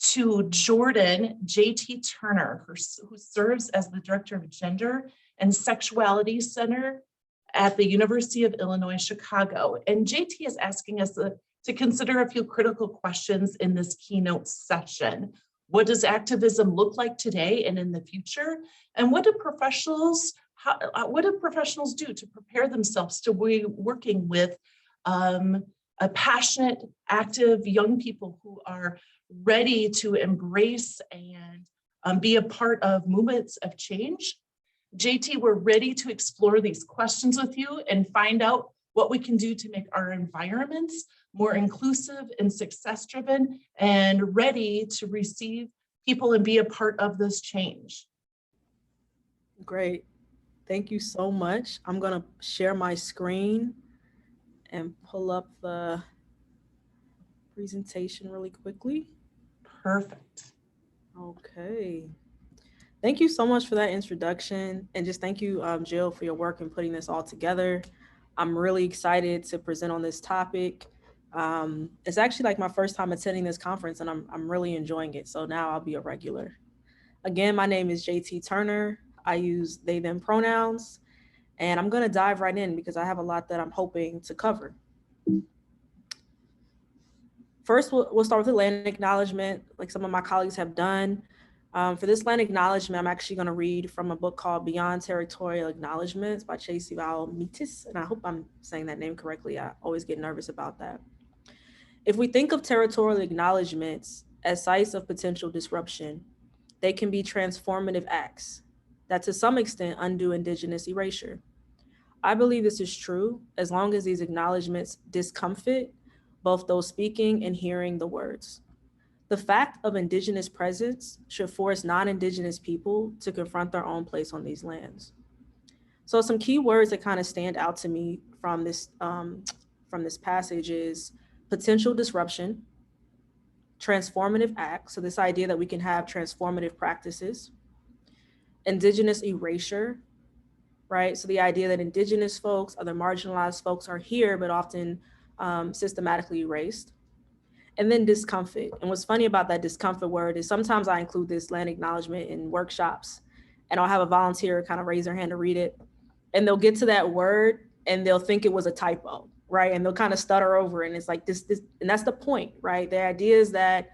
to Jordan J.T. Turner, who serves as the Director of Gender and Sexuality Center at the University of Illinois, Chicago. And JT is asking us to consider a few critical questions in this keynote session. What does activism look like today and in the future? And what do professionals do to prepare themselves to be working with a passionate, active young people who are ready to embrace and be a part of movements of change? JT, we're ready to explore these questions with you and find out what we can do to make our environments more inclusive and success-driven and ready to receive people and be a part of this change. Great. Thank you so much. I'm going to share my screen and pull up the presentation really quickly. Perfect. Okay. Thank you so much for that introduction. And just thank you, Jill, for your work in putting this all together. I'm really excited to present on this topic. It's actually like my first time attending this conference, and I'm really enjoying it. So now I'll be a regular. Again, my name is JT Turner. I use they, them pronouns, and I'm going to dive right in because I have a lot that I'm hoping to cover. First, we'll start with the land acknowledgement, like some of my colleagues have done. For this land acknowledgement, I'm actually going to read from a book called Beyond Territorial Acknowledgements by Chasey Val-Mitis, and I hope I'm saying that name correctly. I always get nervous about that. If we think of territorial acknowledgements as sites of potential disruption, they can be transformative acts that to some extent undo Indigenous erasure. I believe this is true as long as these acknowledgements discomfit both those speaking and hearing the words. The fact of Indigenous presence should force non-Indigenous people to confront their own place on these lands. So some key words that kind of stand out to me from this passage is potential disruption, transformative acts, so this idea that we can have transformative practices, Indigenous erasure, right? So the idea that Indigenous folks, other marginalized folks are here, but often systematically erased. And then discomfort. And what's funny about that discomfort word is sometimes I include this land acknowledgement in workshops, and I'll have a volunteer kind of raise their hand to read it. And they'll get to that word and they'll think it was a typo, right? And they'll kind of stutter over it. And it's like this, and that's the point, right? The idea is that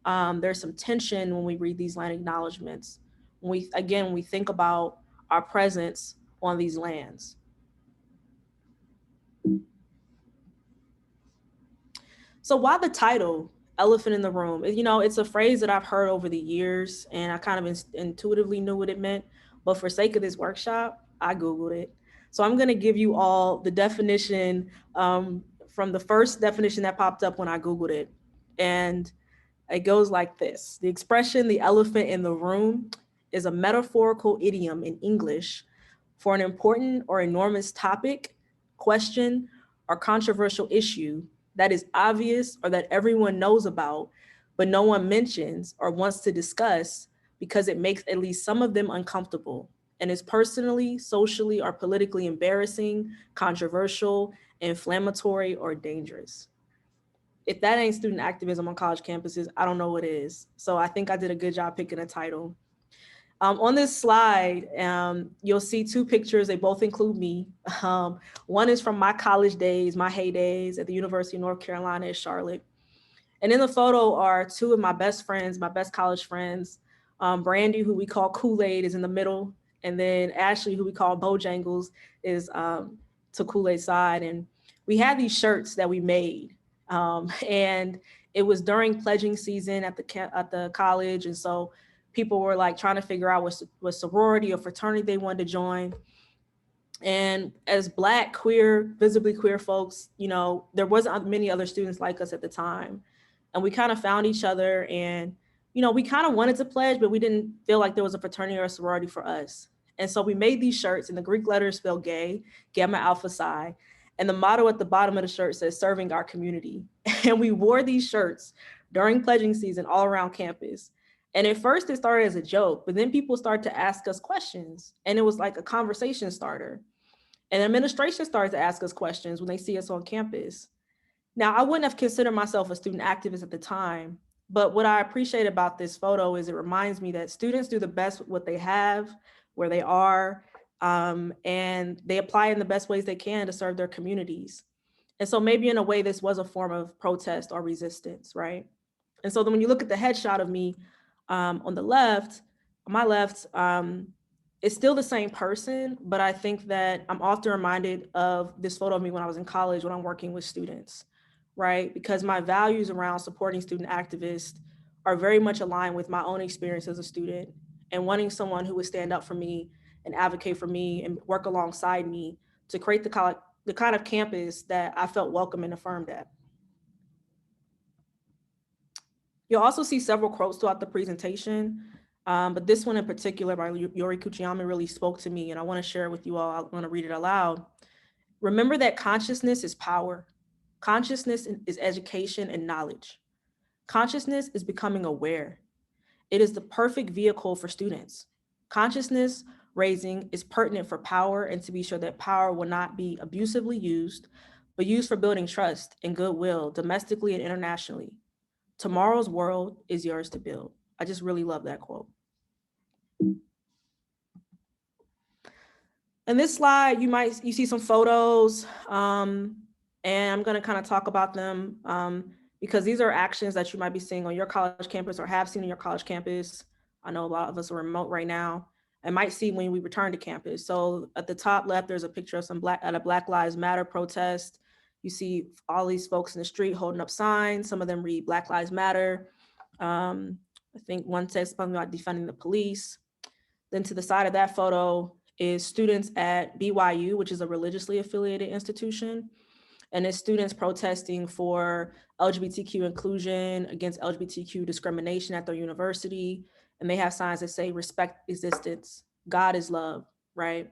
there's some tension when we read these land acknowledgements. When we think about our presence on these lands. So why the title, Elephant in the Room? You know, it's a phrase that I've heard over the years, and I kind of intuitively knew what it meant. But for sake of this workshop, I Googled it. So I'm going to give you all the definition from the first definition that popped up when I Googled it. And it goes like this. The expression, the elephant in the room, is a metaphorical idiom in English for an important or enormous topic, question, or controversial issue that is obvious or that everyone knows about, but no one mentions or wants to discuss because it makes at least some of them uncomfortable and is personally, socially, or politically embarrassing, controversial, inflammatory, or dangerous. If that ain't student activism on college campuses, I don't know what is. So I think I did a good job picking a title. On this slide, you'll see two pictures. They both include me. One is from my college days, my heydays at the University of North Carolina at Charlotte. And in the photo are two of my best friends, my best college friends. Brandy, who we call Kool-Aid, is in the middle. And then Ashley, who we call Bojangles, is to Kool-Aid's side. And we had these shirts that we made. And it was during pledging season at the college. And so people were like trying to figure out what sorority or fraternity they wanted to join. And as Black, queer, visibly queer folks, you know, there wasn't many other students like us at the time. And we kind of found each other and, you know, we kind of wanted to pledge, but we didn't feel like there was a fraternity or a sorority for us. And so we made these shirts, and the Greek letters spell gay, Gamma Alpha Psi. And the motto at the bottom of the shirt says, serving our community. And we wore these shirts during pledging season all around campus. And at first it started as a joke, but then people started to ask us questions, and it was like a conversation starter. And administration started to ask us questions when they see us on campus. Now, I wouldn't have considered myself a student activist at the time, But what I appreciate about this photo is it reminds me that students do the best with what they have, where they are, and they apply in the best ways they can to serve their communities. And so maybe in a way, this was a form of protest or resistance, right? And so then when you look at the headshot of me on the left, on my left, it's still the same person, but I think that I'm often reminded of this photo of me when I was in college, when I'm working with students, right? Because my values around supporting student activists are very much aligned with my own experience as a student and wanting someone who would stand up for me and advocate for me and work alongside me to create the kind of campus that I felt welcome and affirmed at. You'll also see several quotes throughout the presentation, but this one in particular by Yori Kuchiyama really spoke to me, and I want to share it with you all. I want to read it aloud. Remember that consciousness is power. Consciousness is education and knowledge. Consciousness is becoming aware. It is the perfect vehicle for students. Consciousness raising is pertinent for power and to be sure that power will not be abusively used, but used for building trust and goodwill domestically and internationally. Tomorrow's world is yours to build. I just really love that quote. In this slide, you see some photos, and I'm going to kind of talk about them because these are actions that you might be seeing on your college campus or have seen on your college campus. I know a lot of us are remote right now and might see when we return to campus. So at the top left, there's a picture of a Black Lives Matter protest. You see all these folks in the street holding up signs. Some of them read Black Lives Matter. I think one says something about defunding the police. Then to the side of that photo is students at BYU, which is a religiously affiliated institution. And it's students protesting for LGBTQ inclusion, against LGBTQ discrimination at their university. And they have signs that say respect existence, God is love, right?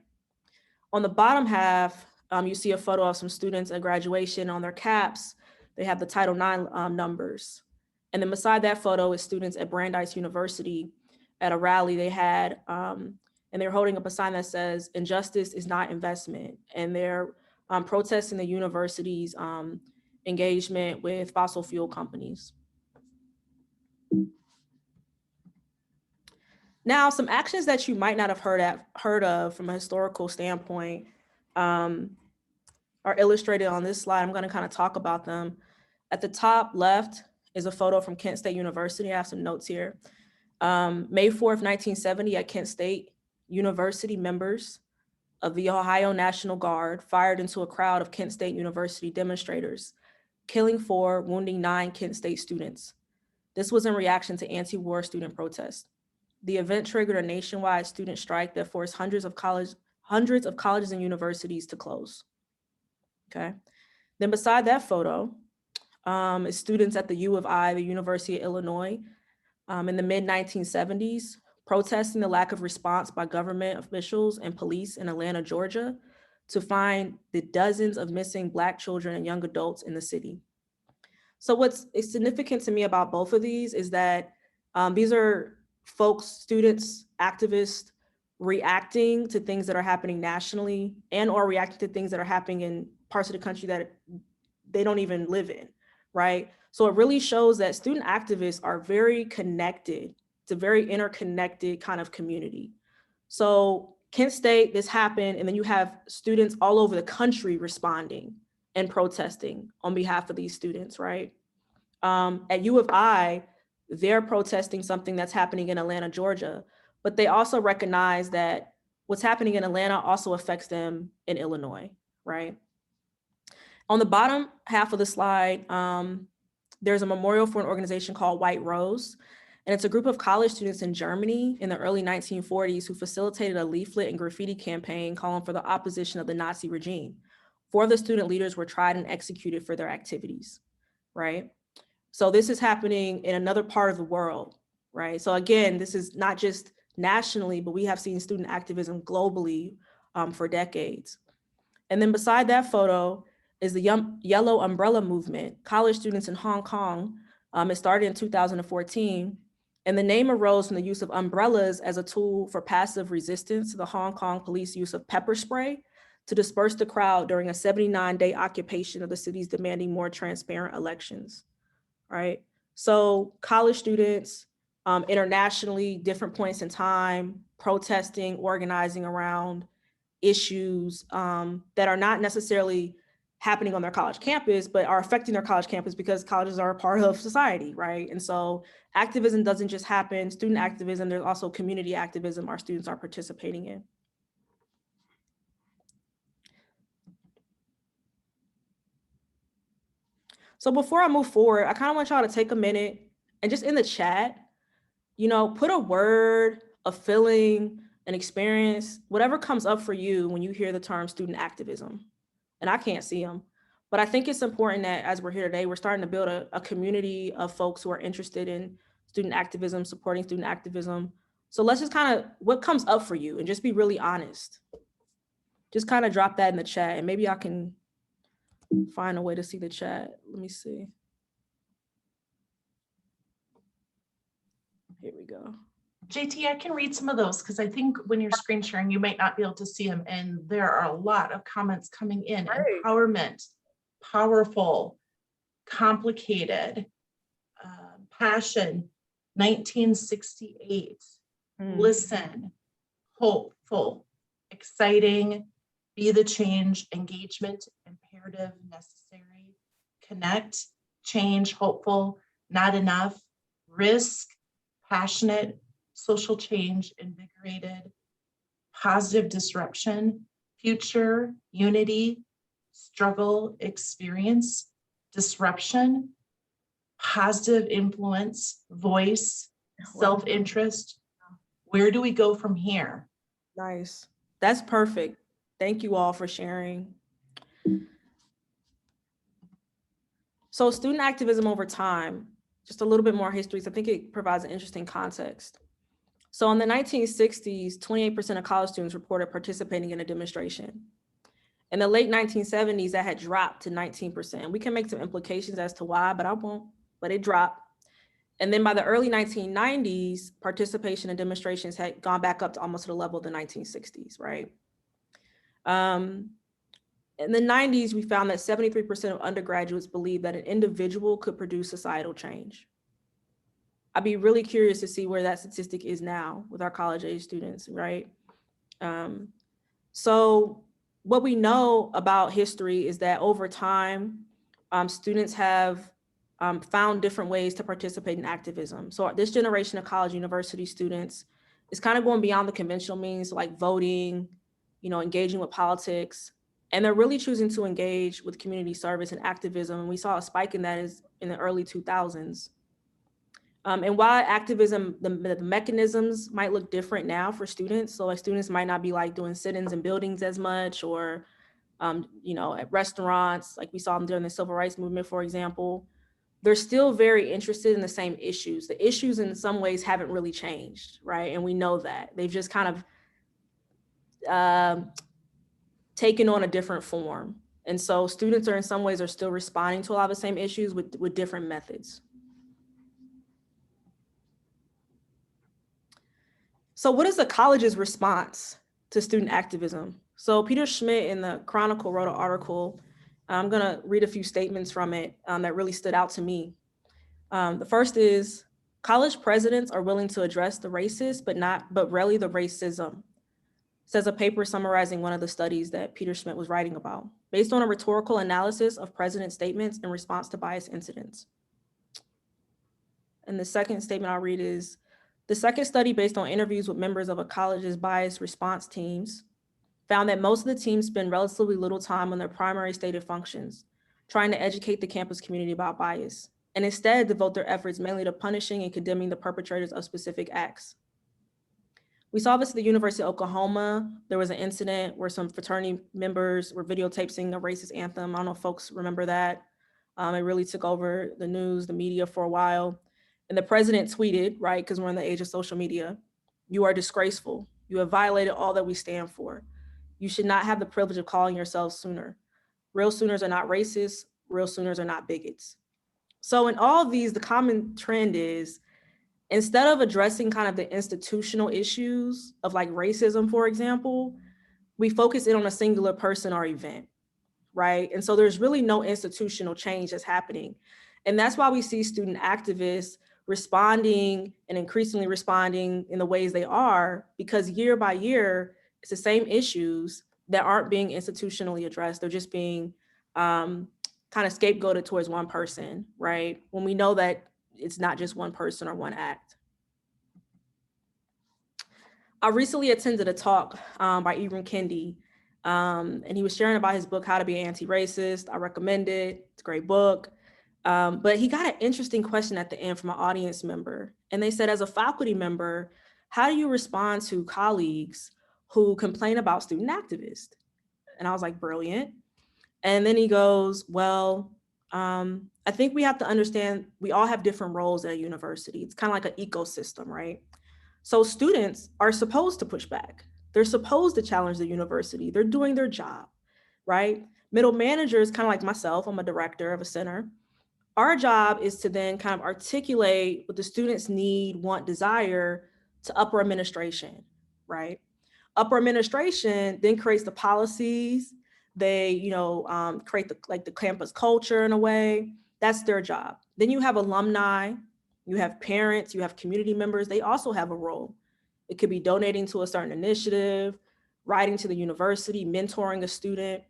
On the bottom half, you see a photo of some students at graduation. On their caps, they have the Title IX numbers. And then beside that photo is students at Brandeis University at a rally they had, and they're holding up a sign that says, injustice is not investment. And they're protesting the university's engagement with fossil fuel companies. Now, some actions that you might not have heard of from a historical standpoint are illustrated on this slide. I'm going to kind of talk about them. At the top left is a photo from Kent State University. I have some notes here. May 4th, 1970 at Kent State University, members of the Ohio National Guard fired into a crowd of Kent State University demonstrators, killing 4, wounding 9 Kent State students. This was in reaction to anti-war student protests. The event triggered a nationwide student strike that forced hundreds of colleges and universities to close. Okay. Then beside that photo is students at the U of I, the University of Illinois, in the mid-1970s, protesting the lack of response by government officials and police in Atlanta, Georgia, to find the dozens of missing Black children and young adults in the city. So what's significant to me about both of these is that these are folks, students, activists, reacting to things that are happening nationally and or reacting to things that are happening in parts of the country that they don't even live in, right? So it really shows that student activists are very connected. It's a very interconnected kind of community. So Kent State, this happened, and then you have students all over the country responding and protesting on behalf of these students, right? At U of I, they're protesting something that's happening in Atlanta, Georgia, but they also recognize that what's happening in Atlanta also affects them in Illinois, right? On the bottom half of the slide, there's a memorial for an organization called White Rose, and it's a group of college students in Germany in the early 1940s who facilitated a leaflet and graffiti campaign calling for the opposition of the Nazi regime. 4 of the student leaders were tried and executed for their activities, right? So this is happening in another part of the world, right? So again, this is not just nationally, but we have seen student activism globally for decades. And then beside that photo is the Yellow Umbrella Movement, college students in Hong Kong. It started in 2014, and the name arose from the use of umbrellas as a tool for passive resistance to the Hong Kong police use of pepper spray to disperse the crowd during a 79-day occupation of the cities demanding more transparent elections, right? So college students, internationally, different points in time, protesting, organizing around issues that are not necessarily happening on their college campus, but are affecting their college campus because colleges are a part of society, right? And so activism doesn't just happen, student activism, there's also community activism our students are participating in. So before I move forward, I kind of want y'all to take a minute and just in the chat, you know, put a word, a feeling, an experience, whatever comes up for you when you hear the term student activism. And I can't see them, but I think it's important that as we're here today, we're starting to build a community of folks who are interested in student activism, supporting student activism. So let's just kind of, what comes up for you and just be really honest. Just kind of drop that in the chat and maybe I can find a way to see the chat. Let me see. Here we go. JT, I can read some of those because I think when you're screen sharing, you might not be able to see them. And there are a lot of comments coming in. Right. Empowerment, powerful, complicated, passion, 1968, listen, hopeful, exciting, be the change, engagement, imperative, necessary, connect, change, hopeful, not enough, risk, passionate, social change, invigorated, positive disruption, future, unity, struggle, experience, disruption, positive influence, voice, self-interest. Where do we go from here? Nice. That's perfect. Thank you all for sharing. So student activism over time, just a little bit more history, so I think it provides an interesting context. So in the 1960s, 28% of college students reported participating in a demonstration. In the late 1970s, that had dropped to 19%. We can make some implications as to why, but I won't, but it dropped. And then by the early 1990s, participation in demonstrations had gone back up to almost to the level of the 1960s, right? In the 90s, we found that 73% of undergraduates believed that an individual could produce societal change. I'd be really curious to see where that statistic is now with our college age students, right? So what we know about history is that over time, students have found different ways to participate in activism. So this generation of college university students is kind of going beyond the conventional means like voting, you know, engaging with politics, and they're really choosing to engage with community service and activism. And we saw a spike in that is in the early 2000s. And while activism, the mechanisms might look different now for students. So like students might not be like doing sit-ins in buildings as much or, you know, at restaurants, like we saw them during the civil rights movement, for example. They're still very interested in the same issues. The issues in some ways haven't really changed, right? And we know that. They've just kind of taken on a different form. And so students are in some ways are still responding to a lot of the same issues with different methods. So what is the college's response to student activism? So Peter Schmidt in the Chronicle wrote an article. I'm gonna read a few statements from it that really stood out to me. The first is, college presidents are willing to address the racist, but rarely the racism, says a paper summarizing one of the studies that Peter Schmidt was writing about, based on a rhetorical analysis of president statements in response to bias incidents. And the second statement I'll read is, the second study, based on interviews with members of a college's bias response teams, found that most of the teams spend relatively little time on their primary stated functions, trying to educate the campus community about bias, and instead devote their efforts mainly to punishing and condemning the perpetrators of specific acts. We saw this at the University of Oklahoma. There was an incident where some fraternity members were videotaping singing a racist anthem. I don't know if folks remember that. It really took over the news, the media for a while. And the president tweeted, right, because we're in the age of social media, "You are disgraceful. You have violated all that we stand for. You should not have the privilege of calling yourselves Sooner. Real Sooners are not racist. Real Sooners are not bigots." So in all of these, the common trend is, instead of addressing kind of the institutional issues of like racism, for example, we focus in on a singular person or event, right? And so there's really no institutional change that's happening. And that's why we see student activists responding and increasingly responding in the ways they are, because year by year, it's the same issues that aren't being institutionally addressed. They're just being kind of scapegoated towards one person, right? When we know that it's not just one person or one act. I recently attended a talk by Ibram Kendi, and he was sharing about his book, How to Be Anti-Racist. I recommend it. It's a great book. But he got an interesting question at the end from an audience member. And they said, as a faculty member, how do you respond to colleagues who complain about student activists? And I was like, brilliant. And then he goes, well, I think we have to understand we all have different roles at a university. It's kind of like an ecosystem, right? So students are supposed to push back. They're supposed to challenge the university. They're doing their job, right? Middle managers, kind of like myself, I'm a director of a center. Our job is to then kind of articulate what the students need, want, desire to upper administration, right? Upper administration then creates the policies. They, create the campus culture in a way. That's their job. Then you have alumni, you have parents, you have community members. They also have a role. It could be donating to a certain initiative, writing to the university, mentoring a student.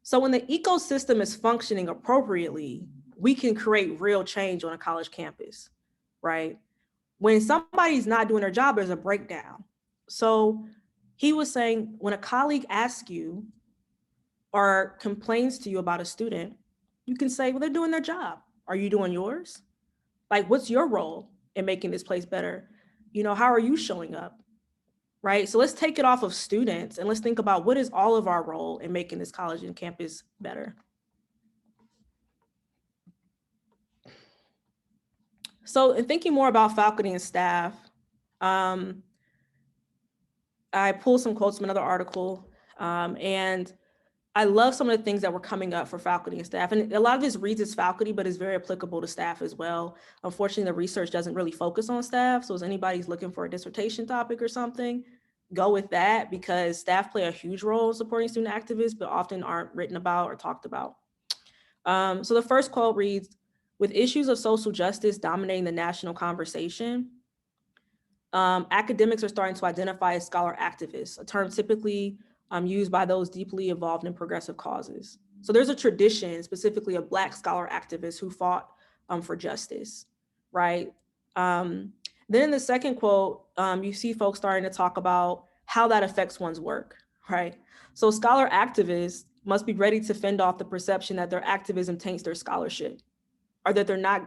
So when the ecosystem is functioning appropriately, we can create real change on a college campus, right? When somebody's not doing their job, there's a breakdown. So he was saying, when a colleague asks you or complains to you about a student, you can say, well, they're doing their job. Are you doing yours? Like, what's your role in making this place better? How are you showing up? Right? So let's take it off of students and let's think about what is all of our role in making this college and campus better. So in thinking more about faculty and staff, I pulled some quotes from another article, and I love some of the things that were coming up for faculty and staff. And a lot of this reads as faculty, but is very applicable to staff as well. Unfortunately, the research doesn't really focus on staff. So if anybody's looking for a dissertation topic or something, go with that, because staff play a huge role in supporting student activists, but often aren't written about or talked about. So the first quote reads, with issues of social justice dominating the national conversation, academics are starting to identify as scholar activists, a term typically used by those deeply involved in progressive causes. So there's a tradition, specifically of Black scholar activists who fought for justice, right? Then in the second quote, you see folks starting to talk about how that affects one's work, right? So scholar activists must be ready to fend off the perception that their activism taints their scholarship, or that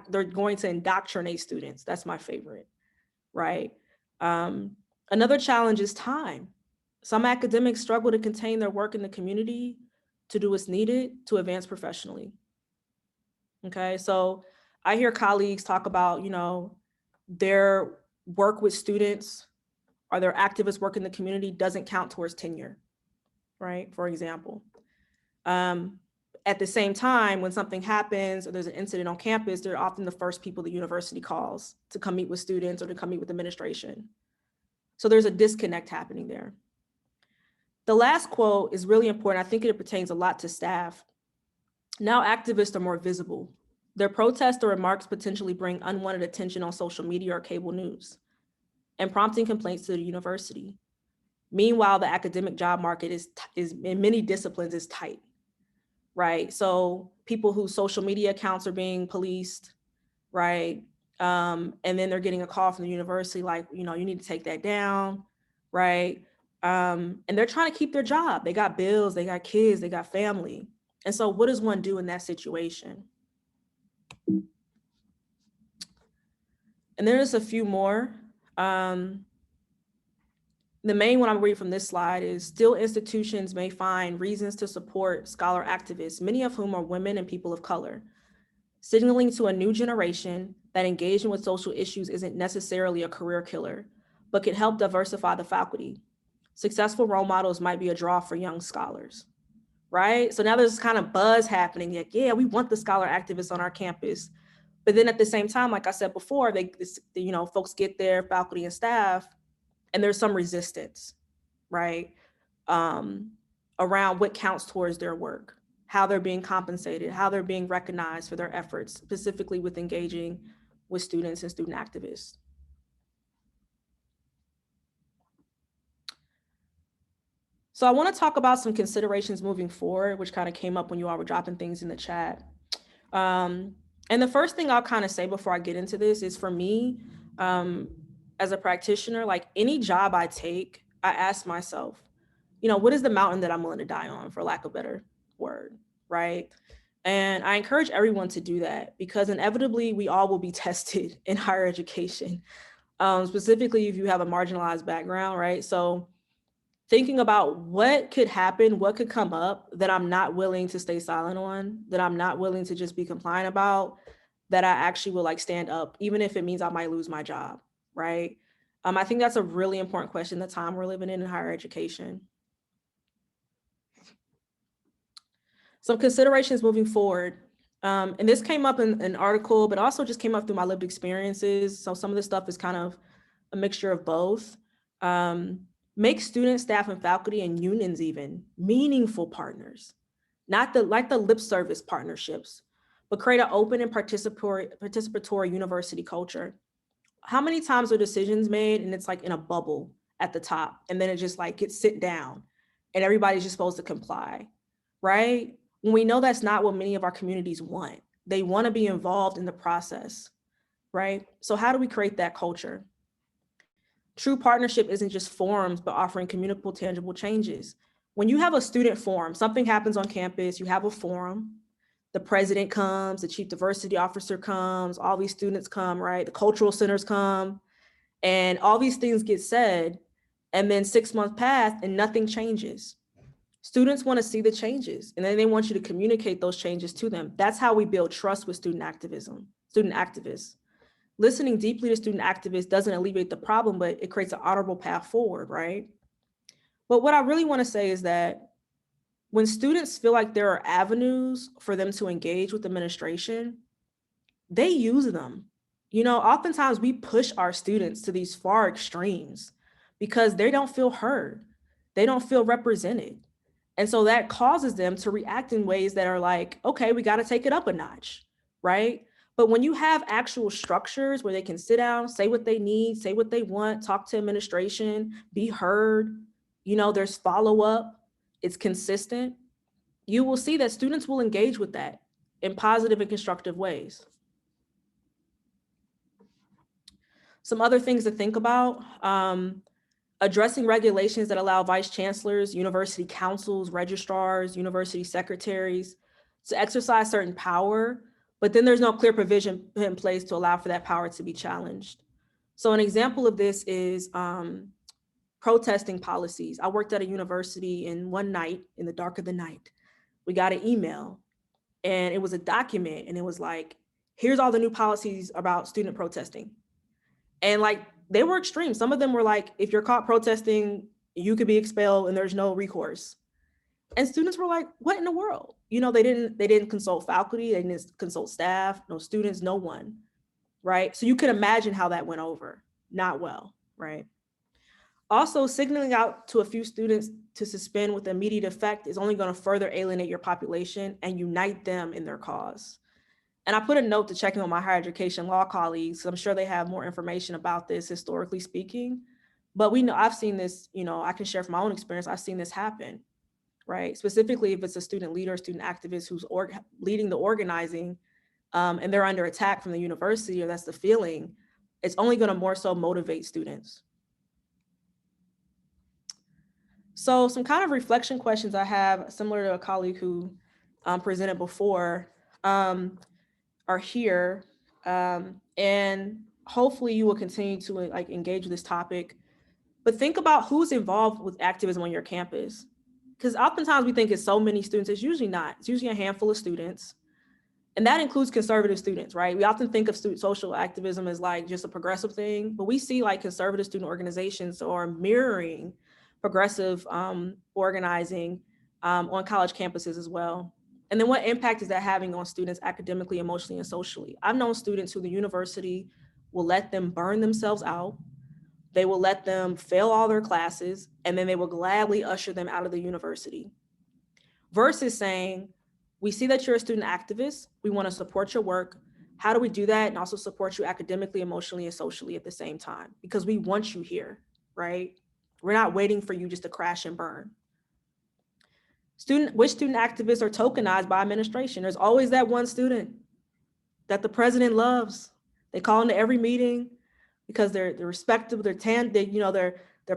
they're going to indoctrinate students. That's my favorite, right? Another challenge is time. Some academics struggle to contain their work in the community to do what's needed to advance professionally. Okay, so I hear colleagues talk about, their work with students or their activist work in the community doesn't count towards tenure, right? For example. At the same time, when something happens or there's an incident on campus, they're often the first people the university calls to come meet with students or to come meet with administration. So there's a disconnect happening there. The last quote is really important. I think it pertains a lot to staff. Now activists are more visible. Their protests or remarks potentially bring unwanted attention on social media or cable news, and prompting complaints to the university. Meanwhile, the academic job market is in many disciplines is tight, right? So people whose social media accounts are being policed, right? And then they're getting a call from the university like, you need to take that down, right? And they're trying to keep their job. They got bills, they got kids, they got family. And so what does one do in that situation? And there's a few more. The main one I'm reading from this slide is, still institutions may find reasons to support scholar activists, many of whom are women and people of color, signaling to a new generation that engaging with social issues isn't necessarily a career killer, but can help diversify the faculty. Successful role models might be a draw for young scholars, right? So now there's kind of buzz happening, like, yeah, we want the scholar activists on our campus. But then at the same time, like I said before, folks get there, faculty and staff, and there's some resistance, right? Around what counts towards their work. how they're being compensated, how they're being recognized for their efforts, specifically with engaging with students and student activists. So I want to talk about some considerations moving forward, which kind of came up when you all were dropping things in the chat. And the first thing I'll kind of say before I get into this is, for me, as a practitioner, like any job I take, I ask myself, you know, what is the mountain that I'm willing to die on, for lack of a better word, right? And I encourage everyone to do that, because inevitably we all will be tested in higher education, specifically if you have a marginalized background, right? So thinking about what could happen, what could come up that I'm not willing to stay silent on, that I'm not willing to just be compliant about, that I actually will like stand up, even if it means I might lose my job, right? I think that's a really important question, the time we're living in higher education. Some considerations moving forward. And this came up in an article, but also just came up through my lived experiences. So some of this stuff is kind of a mixture of both. Make students, staff, and faculty and unions even meaningful partners, not the lip service partnerships, but create an open and participatory university culture. How many times are decisions made and it's like in a bubble at the top, and then it just like gets sit down and everybody's just supposed to comply, right? When we know that's not what many of our communities want. They want to be involved in the process, right? So how do we create that culture? True partnership isn't just forums, but offering communicable, tangible changes. When you have a student forum, something happens on campus, you have a forum, the president comes, the chief diversity officer comes, all these students come, right? The cultural centers come, and all these things get said, and then 6 months pass and nothing changes. Students want to see the changes, and then they want you to communicate those changes to them. That's how we build trust with student activists. Listening deeply to student activists doesn't alleviate the problem, but it creates an honorable path forward, right? But what I really want to say is that when students feel like there are avenues for them to engage with administration, they use them. You know, oftentimes we push our students to these far extremes because they don't feel heard. They don't feel represented. And so that causes them to react in ways that are like, okay, we got to take it up a notch, right? But when you have actual structures where they can sit down, say what they need, say what they want, talk to administration, be heard, you know, there's follow-up, it's consistent, you will see that students will engage with that in positive and constructive ways. Some other things to think about, addressing regulations that allow vice chancellors, university councils, registrars, university secretaries to exercise certain power, but then there's no clear provision in place to allow for that power to be challenged. So an example of this is protesting policies. I worked at a university, and one night, in the dark of the night, we got an email, and it was a document, and it was like, here's all the new policies about student protesting. And like, they were extreme. Some of them were like, if you're caught protesting, you could be expelled and there's no recourse. And students were like, what in the world? You know, they didn't consult faculty, they didn't consult staff, no students, no one, right? So you can imagine how that went over, not well, right? Also, signaling out to a few students to suspend with immediate effect is only going to further alienate your population and unite them in their cause. And I put a note to check in with my higher education law colleagues. I'm sure they have more information about this, historically speaking. But we know, I've seen this, you know, I can share from my own experience, I've seen this happen, right? Specifically, if it's a student leader, student activist who's leading the organizing, and they're under attack from the university, or that's the feeling, it's only going to more so motivate students. So some kind of reflection questions I have, similar to a colleague who presented before, are here, and hopefully you will continue to like engage with this topic. But think about who's involved with activism on your campus, because oftentimes we think it's so many students. It's usually not. It's usually a handful of students, and that includes conservative students, right? We often think of social activism as like just a progressive thing, but we see like conservative student organizations are mirroring progressive organizing on college campuses as well. And then what impact is that having on students academically, emotionally, and socially? I've known students who the university will let them burn themselves out. They will let them fail all their classes, and then they will gladly usher them out of the university. Versus saying, We see that you're a student activist. We want to support your work. How do we do that and also support you academically, emotionally, and socially at the same time? Because we want you here, right? We're not waiting for you just to crash and burn. Which student activists are tokenized by administration? There's always that one student that the president loves. They call into every meeting because they're respectable, they're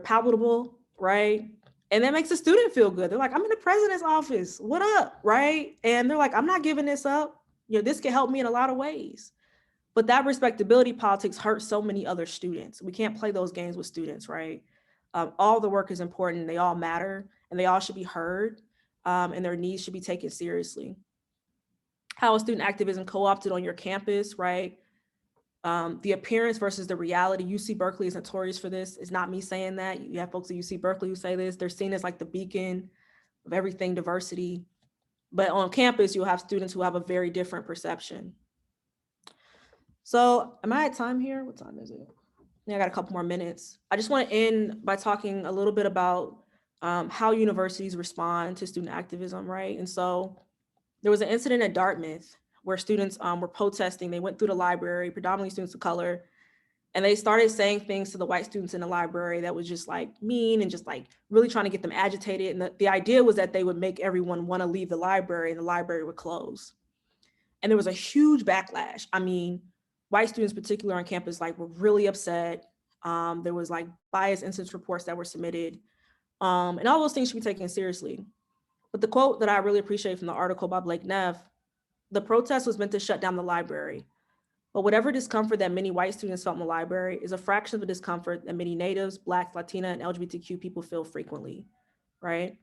palatable, right? And that makes the student feel good. They're like, I'm in the president's office. What up, right? And they're like, I'm not giving this up. This can help me in a lot of ways. But that respectability politics hurts so many other students. We can't play those games with students, right? All the work is important. They all matter, and they all should be heard, and their needs should be taken seriously. How is student activism co-opted on your campus, right? The appearance versus the reality. UC Berkeley is notorious for this. It's not me saying that. You have folks at UC Berkeley who say this. They're seen as like the beacon of everything diversity. But on campus, you'll have students who have a very different perception. So am I at time here? What time is it? Yeah, I got a couple more minutes. I just want to end by talking a little bit about how universities respond to student activism, right? And so there was an incident at Dartmouth where students were protesting. They went through the library, predominantly students of color, and they started saying things to the white students in the library that was just like mean and just like really trying to get them agitated. And the idea was that they would make everyone want to leave the library and the library would close. And there was a huge backlash. I mean, white students, particularly on campus, like were really upset. There was like bias incident reports that were submitted, and all those things should be taken seriously. But the quote that I really appreciate from the article by Blake Neff, the protest was meant to shut down the library. But whatever discomfort that many white students felt in the library is a fraction of the discomfort that many Natives, Blacks, Latina, and LGBTQ people feel frequently, right?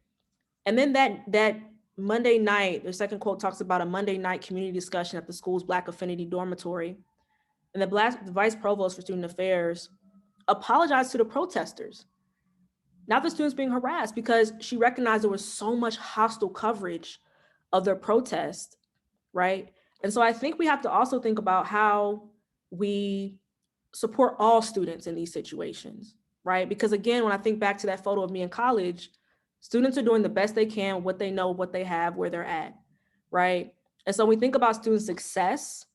And then that Monday night, the second quote talks about a Monday night community discussion at the school's Black Affinity dormitory. And the vice provost for student affairs apologized to the protesters, not the students being harassed, because she recognized there was so much hostile coverage of their protest, right? And so I think we have to also think about how we support all students in these situations, right? Because again, when I think back to that photo of me in college, students are doing the best they can, what they know, what they have, where they're at, right? And so when we think about student success,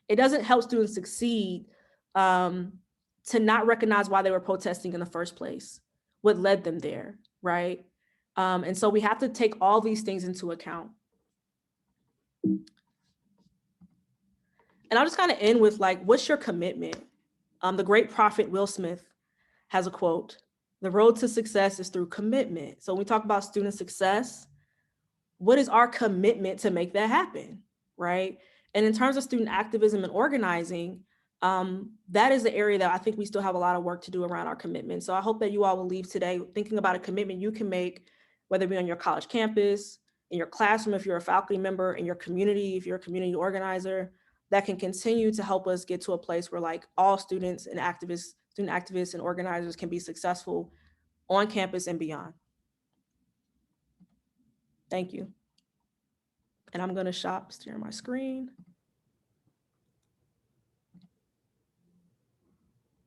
it doesn't help students succeed to not recognize why they were protesting in the first place, what led them there, right? And so we have to take all these things into account. And I'll just kind of end with like, what's your commitment? The great prophet Will Smith has a quote: "The road to success is through commitment." So when we talk about student success, what is our commitment to make that happen, right? And in terms of student activism and organizing, that is the area that I think we still have a lot of work to do around our commitment. So I hope that you all will leave today thinking about a commitment you can make, whether it be on your college campus, in your classroom, if you're a faculty member, in your community, if you're a community organizer, that can continue to help us get to a place where like all students and activists, student activists and organizers can be successful on campus and beyond. Thank you. And I'm going to stop sharing my screen.